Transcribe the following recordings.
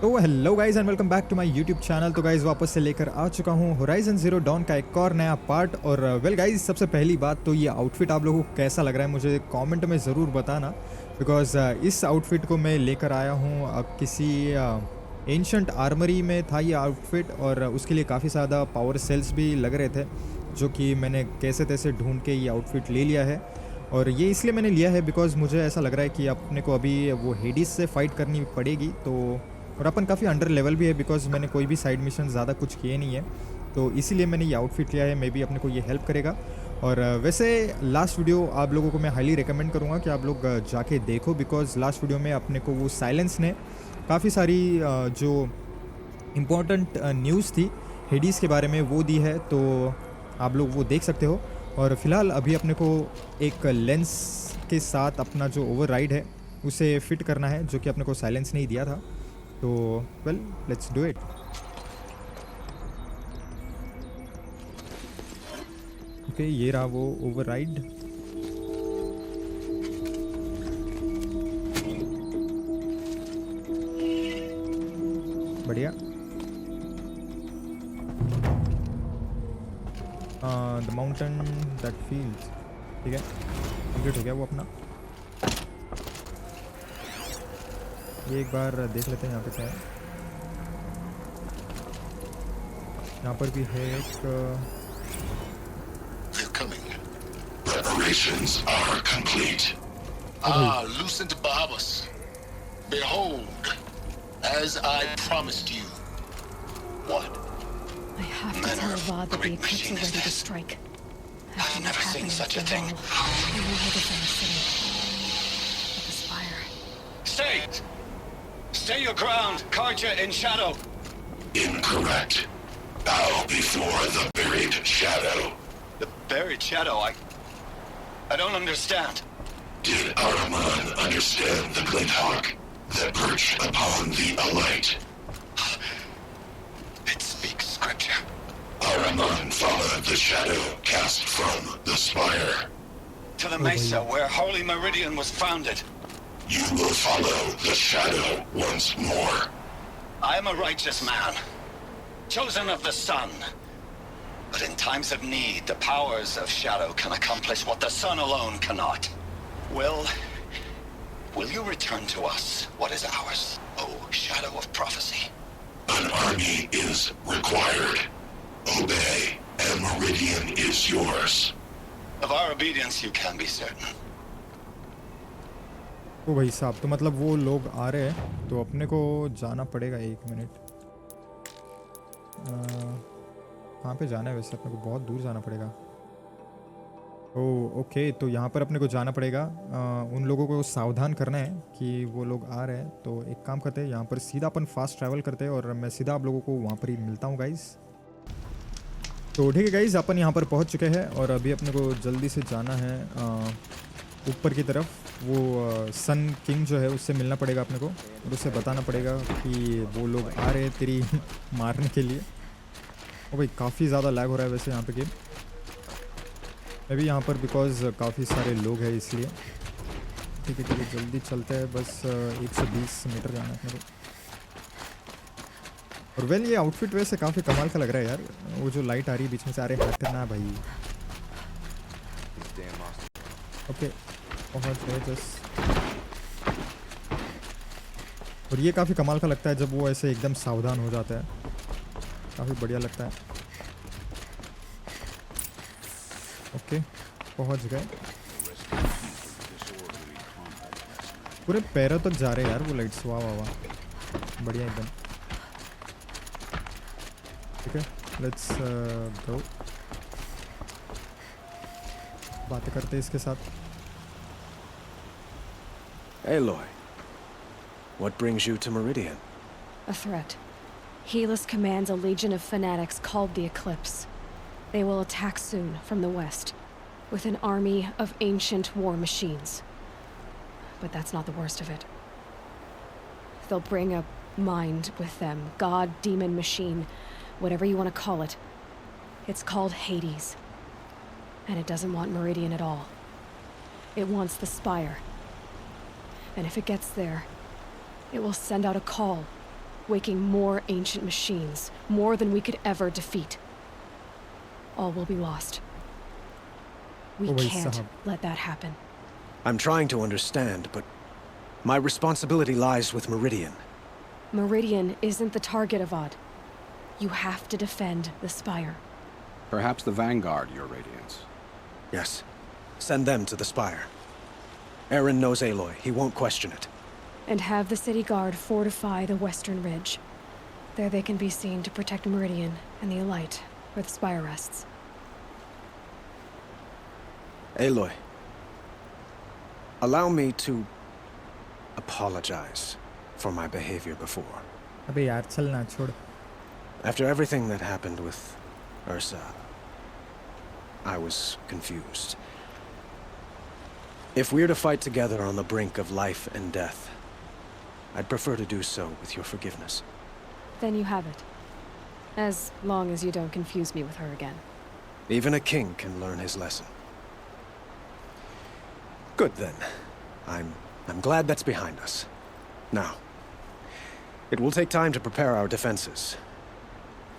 तो hello guys and welcome back to my YouTube channel. तो guys वापस से लेकर आ चुका हूँ होराइजन ज़ीरो डॉन का एक और नया पार्ट। और वेल गाइज, सबसे पहली बात तो ये आउटफिट आप लोगों को कैसा लग रहा है मुझे कमेंट में ज़रूर बताना। बिकॉज इस आउटफिट को मैं लेकर आया हूँ किसी एंशंट आर्मरी में था ये आउटफिट, और उसके लिए काफ़ी ज़्यादा पावर सेल्स भी लग रहे थे, जो कि मैंने कैसे तैसे ढूंढ के ये आउटफिट ले लिया है। और ये इसलिए मैंने लिया है बिकॉज मुझे ऐसा लग रहा है कि अपने को अभी वो हेडिस से फाइट करनी पड़ेगी। तो और अपन काफ़ी अंडर लेवल भी है बिकॉज मैंने कोई भी साइड मिशन ज़्यादा कुछ किए नहीं है, तो इसीलिए मैंने ये आउटफिट लिया है। मे बी अपने को ये हेल्प करेगा। और वैसे लास्ट वीडियो आप लोगों को मैं हाईली रिकमेंड करूँगा कि आप लोग जाके देखो, बिकॉज लास्ट वीडियो में अपने को वो साइलेंस ने काफ़ी सारी जो इम्पोर्टेंट न्यूज़ थी हेडीज़ के बारे में वो दी है, तो आप लोग वो देख सकते हो। और फिलहाल अभी अपने को एक लेंस के साथ अपना जो ओवरराइड है उसे फिट करना है, जो कि अपने को साइलेंस नहीं दिया था। तो well, let's do it. Okay, ये रहा वो ओवरराइड। बढ़िया। द माउंटेन दैट फील्स, ठीक है, कंप्लीट हो गया वो अपना। ये एक बार देख लेते हैं यहाँ पे क्या है। यहाँ पर भी है एक Preparations are complete. Lucent Bahabas, behold, as I promised you. What? I have to tell Avad that the eclipse are ready to strike. I've never seen such a thing. We will defend the city. But the spire. Stay! Stay your ground, Karja in shadow. Incorrect. Bow before the buried shadow. The buried shadow? I don't understand. Did Araman understand the glint hawk that perched upon the alight? It speaks scripture. Araman followed the shadow cast from the spire. To the mesa where Holy Meridian was founded. You will follow the shadow once more. I am a righteous man, chosen of the sun. But in times of need, the powers of shadow can accomplish what the sun alone cannot. Will you return to us what is ours, O shadow of prophecy? An army is required. Obey, and Meridian is yours. Of our obedience you can be certain. तो भाई साहब, तो मतलब वो लोग आ रहे हैं, तो अपने को जाना पड़ेगा। एक मिनट, कहाँ पे जाना है वैसे? अपने को बहुत दूर जाना पड़ेगा। ओह ओके, तो यहाँ पर अपने को जाना पड़ेगा। उन लोगों को सावधान करना है कि वो लोग आ रहे हैं। तो एक काम करते हैं, यहाँ पर सीधा अपन फास्ट ट्रैवल करते हैं और मैं सीधा आप लोगों को वहाँ पर ही मिलता हूँ गाइज़। तो ठीक है गाइज़, अपन यहाँ पर पहुँच चुके हैं और अभी अपने को जल्दी से जाना है ऊपर की तरफ। वो सन किंग जो है उससे मिलना पड़ेगा अपने को, और उससे बताना पड़ेगा कि वो लोग आ रहे हैं तेरी मारने के लिए। ओ भाई, काफ़ी ज़्यादा लैग हो रहा है वैसे यहाँ पे गेम। मैं भी यहाँ पर बिकॉज काफ़ी सारे लोग हैं इसलिए। ठीक है, जल्दी चलते हैं, बस 120 मीटर जाना है अपने को। और वेल, ये आउटफिट वैसे काफ़ी कमाल का लग रहा है यार। वो जो लाइट आ रही है बीच में से, अरे हटना भाई। ओके, पहुँच गए जस्ट। और ये काफ़ी कमाल का लगता है जब वो ऐसे एकदम सावधान हो जाता है, काफ़ी बढ़िया लगता है। ओके, पहुँच गए। पूरे पैरों तक जा रहे हैं यार वो लाइट्स। वाह वाह वाह, बढ़िया एकदम। ठीक है, लेट्स गो। बातें करते हैं इसके साथ। Aloy, what brings you to Meridian? A threat. Helis commands a legion of fanatics called the Eclipse. They will attack soon from the west, with an army of ancient war machines. But that's not the worst of it. They'll bring a mind with them, god, demon, machine, whatever you want to call it. It's called Hades. And it doesn't want Meridian at all. It wants the Spire. And if it gets there, it will send out a call waking more ancient machines, more than we could ever defeat. All will be lost. We Oh, wait, can't Sahab. let that happen. I'm trying to understand, but my responsibility lies with Meridian. Meridian isn't the target, Avad. You have to defend the Spire. Perhaps the Vanguard, Your Radiance. Yes. Send them to the Spire. Aaron knows Aloy. He won't question it. And have the city guard fortify the western ridge. There they can be seen to protect Meridian and the Elite, where the Spire rests. Aloy, allow me to apologize for my behavior before. अबे यार चल ना छोड़. After everything that happened with Ursa, I was confused. If we're to fight together on the brink of life and death, I'd prefer to do so with your forgiveness. Then you have it. As long as you don't confuse me with her again. Even a king can learn his lesson. Good then. I'm glad that's behind us. Now, it will take time to prepare our defenses.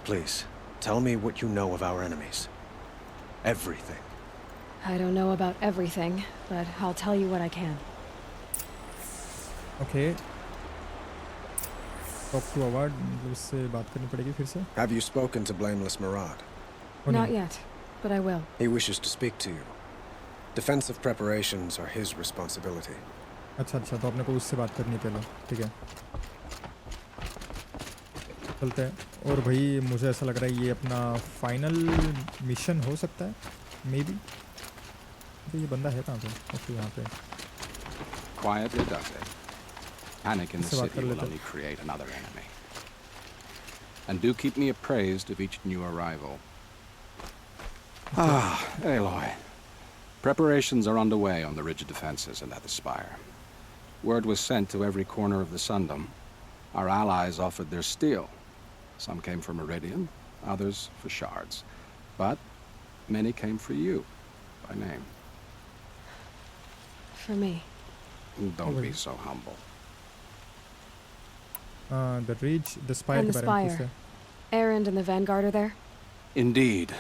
Please, tell me what you know of our enemies. Everything. I don't know about everything, but I'll tell you what I can. Okay. Talk to Awad. मतलब उससे बात करनी पड़ेगी फिर से. Have you spoken to Blameless Murad? Oh, Not नहीं. yet, but I will. He wishes to speak to you. Defensive preparations are his responsibility. अच्छा तो अपने को उससे बात करनी है पहले. ठीक है. चलते हैं. और भाई मुझे ऐसा लग रहा है ये अपना फाइनल मिशन हो सकता है. May be. तो ये बंदा है कहाँ पे? ओके यहाँ पे. Quietly does it. Panic in the इससे बात city कर will लेते हैं. only create another enemy. And do keep me appraised of each new arrival. Ah, Aloy. Preparations are underway on the ridge defenses and at the Spire. Word was sent to every corner of the Sundom. Our allies offered their steel. Some came for Meridian, others for shards. But many came for you, by name. For me. Don't be so humble. The Ridge, the Spire And के the बारे में Spire. पूछते हैं. Erend and the Vanguard are there? Indeed.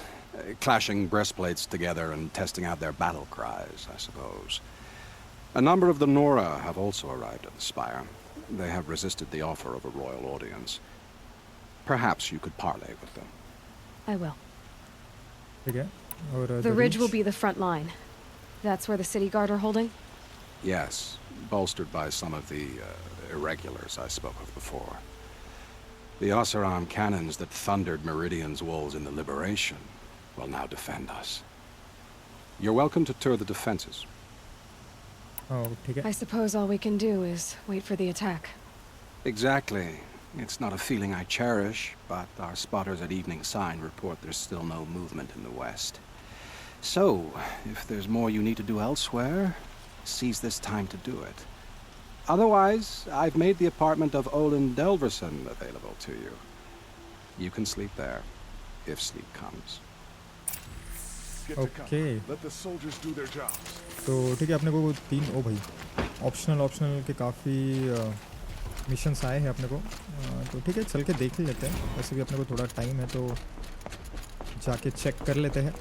Clashing breastplates together and testing out their battle cries, I suppose. A number of the Nora have also arrived at the Spire. They have resisted the offer of a royal audience. Perhaps you could parley with them. I will. ठीक है. और The ridge will be the front line. That's where the city guard are holding? Yes, bolstered by some of the irregulars I spoke of before. The Oseram cannons that thundered Meridian's walls in the Liberation will now defend us. You're welcome to tour the defenses. Oh, ठीक है. I suppose all we can do is wait for the attack. Exactly. It's not a feeling I cherish, but our spotters at Evening Sign report there's still no movement in the west. So, if there's more you need to do elsewhere, seize this time to do it. Otherwise, I've made the apartment of Olin Delverson available to you. You can sleep there, if sleep comes. Okay. Let the soldiers do their jobs. तो ठीक है अपने को 3 ओ भाई optional के काफ़ी missions आए हैं अपने को. तो ठीक है चल के देख ही लेते हैं. वैसे भी अपने को थोड़ा टाइम है तो जाके चेक कर लेते हैं.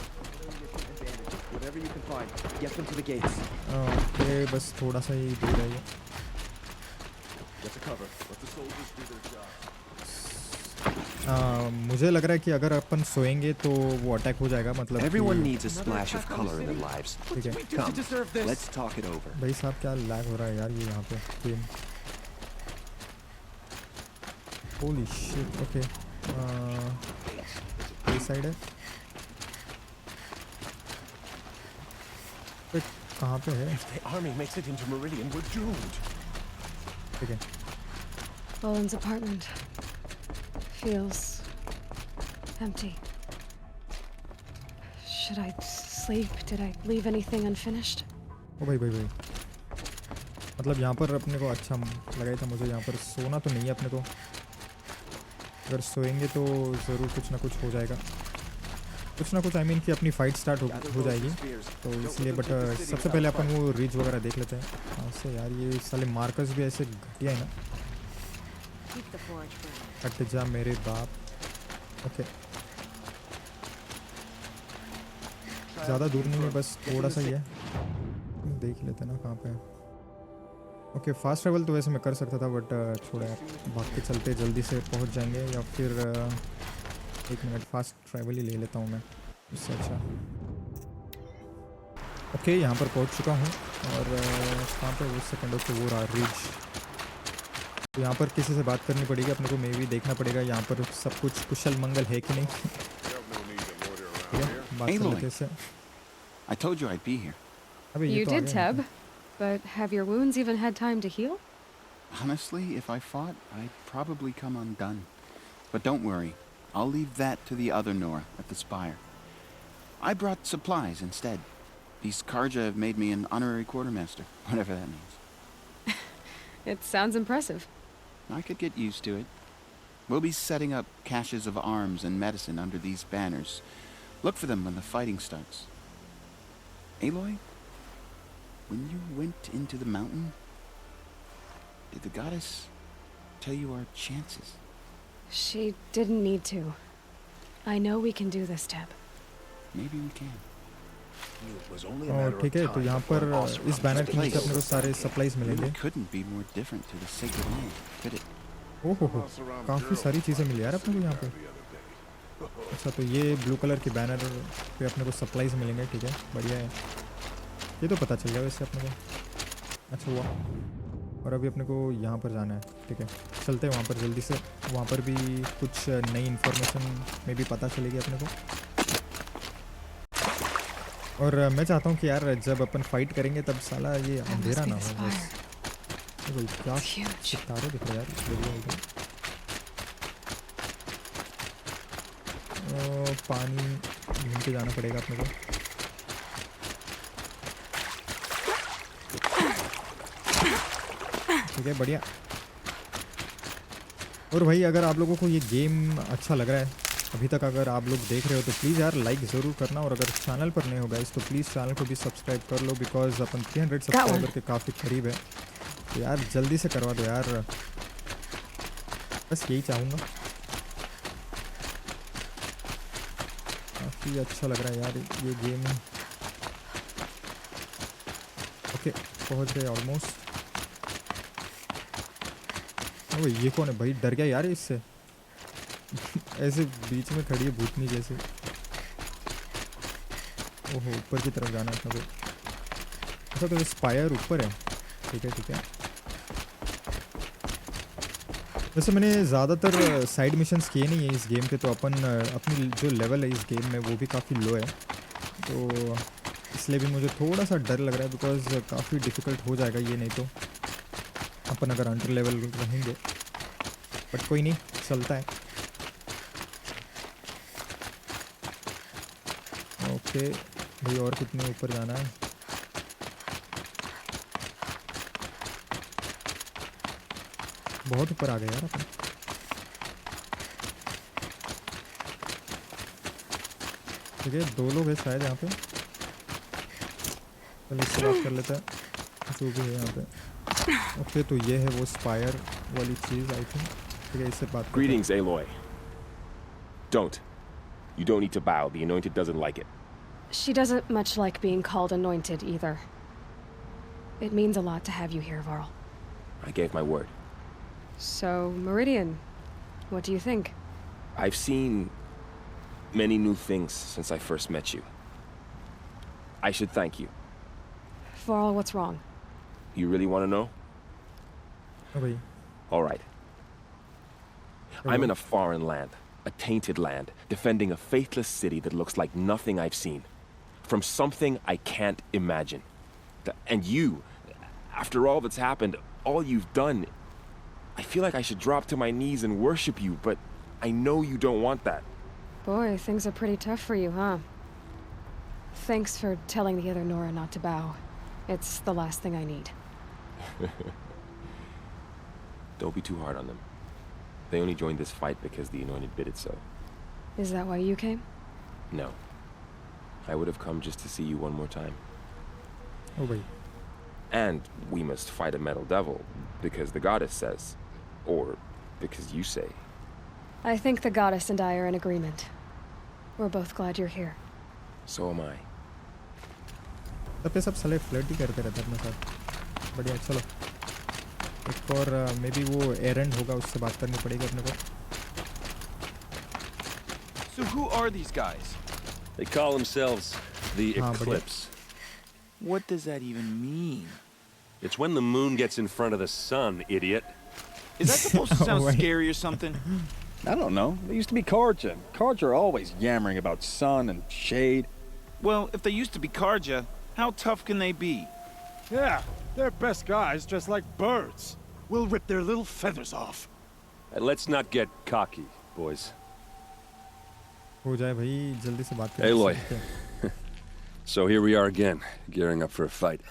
Whatever you can find, get them to the gates. Okay बस थोड़ा सा ही दूर है ये. Get to cover. Let the soldiers do their job. मुझे लग रहा है कि अगर अपन सोएंगे तो वो अटैक हो जाएगा. मतलब Everyone कि- needs a splash of color in their lives. ठीक है. Come, let's talk it over. भाई साहब क्या लैग हो रहा है यार ये यहाँ पे गेम. Holy shit. ओके ये साइड है. पे कहाँ पे है? If the army makes it into Meridian, we're doomed. ठीक है. Olin's apartment feels empty. Should I sleep? Did I leave anything unfinished? ओ भाई. मतलब यहाँ पर अपने को अच्छा लगा था मुझे. यहाँ पर सोना तो नहीं है अपने को. अगर सोएंगे तो ज़रूर कुछ ना कुछ हो जाएगा. कुछ ना कुछ आई मीन कि अपनी फ़ाइट स्टार्ट हो जाएगी. तो इसलिए बट सबसे पहले अपन वो रिज वगैरह देख लेते हैं. कहाँ से यार ये साले मार्कस भी ऐसे घटिया है ना. Keep the forge burning. हट जा मेरे बाप. ओके. ज़्यादा दूर नहीं है, बस थोड़ा सा ही है. देख लेते ना कहाँ पे है. ओके, फास्ट ट्रैवल तो वैसे मैं कर सकता था, बट छोड़ा यार. भाग के चलते जल्दी से पहुँच जाएंगे, या फिर 1 मिनट फास्ट ट्रैवल ही ले लेता हूँ मैं, उससे अच्छा. ओके, यहाँ पर पहुँच चुका हूँ. और कहाँ पे वो सेकंड ओके वो रहा रिज. तो यहाँ पर किसी से बात करनी पड़ेगी अपने को, मे भी देखना पड़ेगा यहाँ पर सब कुछ कुशल मंगल है कि नहीं. बात कर लेते इससे. I told you I'd be here. अबे ये You तो आ did, गया. Teb. But have your wounds even had time to heal? Honestly, if I fought, I'd probably come undone. But don't worry, I'll leave that to the other Nora at the Spire. I brought supplies instead. These Karja have made me an honorary quartermaster, whatever that means. It sounds impressive. I could get used to it. We'll be setting up caches of arms and medicine under these banners. Look for them when the fighting starts. Aloy? When you went into the mountain, did the goddess tell you our chances? She didn't need to. I know we can do this, Teb. Maybe we can. और ठीक है, तो यहाँ पर इस banner के नीचे अपने को सारे सप्लाईज मिलेंगे. It couldn't be more different to the sacred land, could it? ओहो हो, काफ़ी सारी चीज़ें मिली यार अपने को यहाँ पे. अच्छा, तो ये ब्लू कलर के बैनर पे अपने को सप्लाईज मिलेंगे. ठीक है, बढ़िया है. ये तो पता चल गया वैसे अपने को. अच्छा हुआ. और अभी अपने को यहाँ पर जाना है. ठीक है, चलते हैं वहाँ पर जल्दी से. वहाँ पर भी कुछ नई इन्फॉर्मेशन में भी पता चलेगी अपने को. और मैं चाहता हूँ कि यार जब अपन फाइट करेंगे तब साला ये अंधेरा ना हो बस. भाई क्या सितारे दिख रहे यार. बढ़िया एकदम. पानी ढूंढ के जाना पड़ेगा अपने को. ठीक है, बढ़िया. और भाई अगर आप लोगों को ये गेम अच्छा लग रहा है अभी तक, अगर आप लोग देख रहे हो तो प्लीज़ यार लाइक ज़रूर करना. और अगर चैनल पर नए हो गाइस तो प्लीज़ चैनल को भी सब्सक्राइब कर लो, बिकॉज अपन 300 सब्सक्राइबर के काफ़ी करीब है. तो यार जल्दी से करवा दो यार, बस यही चाहूँगा. काफ़ी अच्छा लग रहा है यार ये गेम. ओके, पहुँच गए ऑलमोस्ट. ओए ये कौन है भाई? डर गया यार इससे. ऐसे बीच में खड़ी है भूतनी जैसे. ओहो, ऊपर की तरफ जाना है अपने को. अच्छा, तो स्पायर ऊपर है. ठीक है ठीक है. वैसे मैंने ज़्यादातर साइड मिशंस किए नहीं है इस गेम के, तो अपन अपनी जो लेवल है इस गेम में वो भी काफ़ी लो है. तो इसलिए भी मुझे थोड़ा सा डर लग रहा है, बिकॉज काफ़ी डिफ़िकल्ट हो जाएगा ये नहीं तो अपन अगर अंडर लेवल रहेंगे. बट कोई नहीं, चलता है. ओके भाई, और कितने ऊपर जाना है? बहुत ऊपर आ गए यार अपन. ठीक है, 2 लोग हैं शायद यहाँ पे. चलो इससे बात कर लेते हैं जो भी है यहाँ पे. ओके, तो ये है वो स्पायर वाली चीज़ आई थिंक. ठीक है, इससे बात करते हैं. Greetings, Aloy. Don't. You don't need to bow. The Anointed doesn't like it. She doesn't much like being called anointed either. It means a lot to have you here, Varl. I gave my word. So, Meridian, what do you think? I've seen many new things since I first met you. I should thank you. Varl, what's wrong? You really want to know? ओ भाई. All right. I'm in a foreign land, a tainted land, defending a faithless city that looks like nothing I've seen. From something I can't imagine. And you, after all that's happened, all you've done, I feel like I should drop to my knees and worship you, but I know you don't want that. Boy, things are pretty tough for you, huh? Thanks for telling the other Nora not to bow. It's the last thing I need. Don't be too hard on them. They only joined this fight because the Anointed bid it so. Is that why you came? No. I would have come just to see you one more time. ओ भाई. And we must fight a metal devil, because the goddess says. Or because you say. I think the goddess and I are in agreement. We're both glad you're here. So am I. तब पे सब साले flirt ही करते रहते अपने साथ। बढ़िया, चलो एक और मे बी वो एरंड होगा, उससे बात करनी पड़ेगी अपने को। So who are these guys? They call themselves the हाँ, बढ़िया। Eclipse. What does that even mean? It's when the moon gets in front of the sun, idiot. Is that supposed to sound Wait. scary or something? I don't know. They used to be Karja. Karja are always yammering about sun and shade. Well, if they used to be Karja, how tough can they be? Yeah, they're best guys dressed like birds. We'll rip their little feathers off. Let's not get cocky, boys. हो जाए भाई, जल्दी से बात करें। Aloy. So here we are again, gearing up for a fight.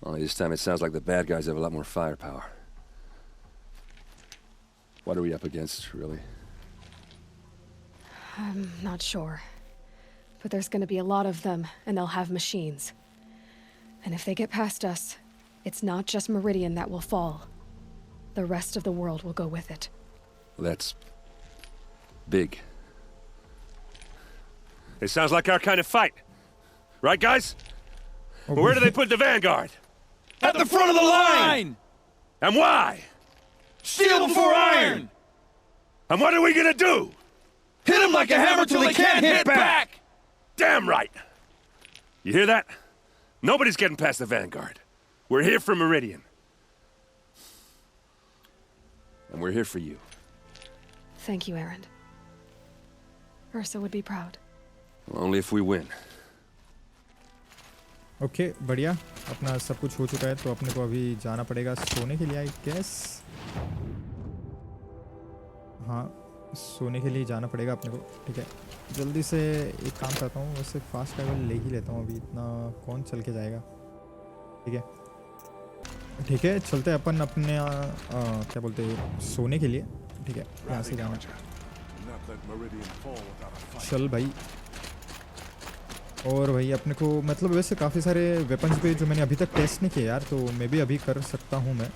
Only this time it sounds like the bad guys have a lot more firepower. What are we up against, really? I'm not sure. But there's gonna be a lot of them, and they'll have machines. And if they get past us, it's not just Meridian that will fall. The rest of the world will go with it. That's big. It sounds like our kind of fight. Right, guys? But where do they put the Vanguard? At the front of the line! And why? Steel before iron! And what are we gonna do? Hit them like a hammer till they can't hit back! Damn right! You hear that? Nobody's getting past the Vanguard. We're here for Meridian. And we're here for you. Thank you, Aaron. Ursa would be proud. Only if we win. Okay, बढ़िया। अपना सब कुछ हो चुका है, तो अपने को अभी जाना पड़ेगा सोने के लिए, आई गेस। हाँ, सोने के लिए जाना पड़ेगा अपने को। ठीक है, जल्दी से एक काम करता हूँ, वैसे फास्ट ट्रैवल ले ही लेता हूँ अभी, इतना कौन चल के जाएगा। ठीक है, ठीक है, चलते हैं अपन अपने क्या बोलते हैं, सोने के लिए। ठीक है, यहाँ से जाना। चल भाई। और भाई अपने को मतलब वैसे काफ़ी सारे वेपन्स पे जो मैंने अभी तक टेस्ट नहीं किए यार, तो मैं भी अभी कर सकता हूँ मैं।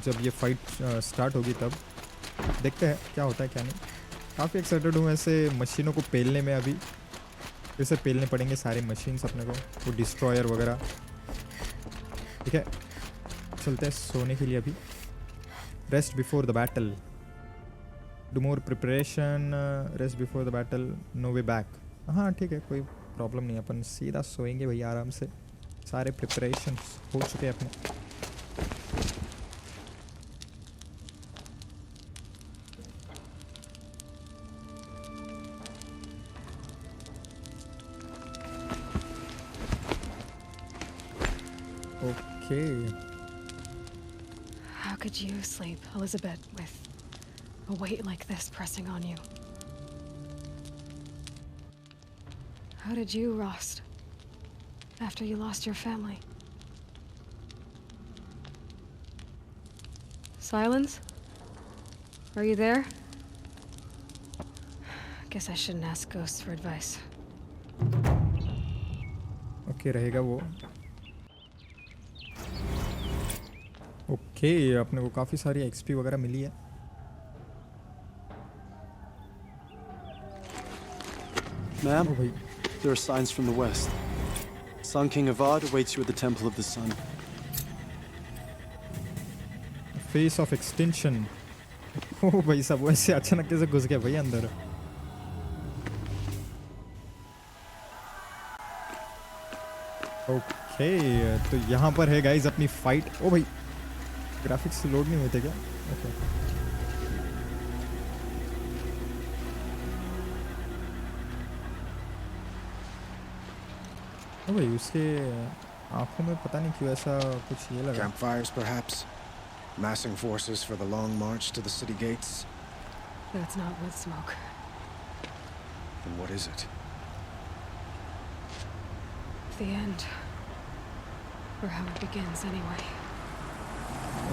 जब ये फाइट स्टार्ट होगी तब देखते हैं क्या होता है क्या नहीं। काफ़ी एक्साइटेड हूँ ऐसे मशीनों को पेलने में। अभी फिर से पेलने पड़ेंगे सारे मशीन्स अपने को, वो डिस्ट्रॉयर वगैरह। ठीक है, चलते हैं सोने के लिए अभी। Rest before the battle, do more preparation, rest before the battle, no way back. हाँ ठीक है, कोई प्रॉब्लम नहीं, अपन सीधा सोएंगे भैया आराम से। सारे प्रिपरेशन हो चुके हैं अपने। Okay. How could you sleep, Elizabeth, with a weight like this pressing on you? How did you rust after you lost your family? Silence? Are you there? Guess I shouldn't ask ghosts for advice. Okay रहेगा वो। Okay, अपने को काफ़ी सारी XP वगैरह मिली है। Ma'am, ओ भाई, there are signs from the west. Sun King Avad awaits you at the Temple of the Sun. Face of extension. ओ भाई सब वैसे अचानक कैसे घुस गया भाई अंदर। ओके, तो यहाँ पर है गाइज अपनी फाइट। ओ भाई, ग्राफिक्स लोड नहीं हुए थे क्या? ओके। ओ भाई, उसके आंखों में पता नहीं क्यों ऐसा कुछ ये लगा। Campfires, perhaps? Massing forces for the long march to the city gates? That's not wood smoke. Then what is it? The end. Or how it begins, anyway.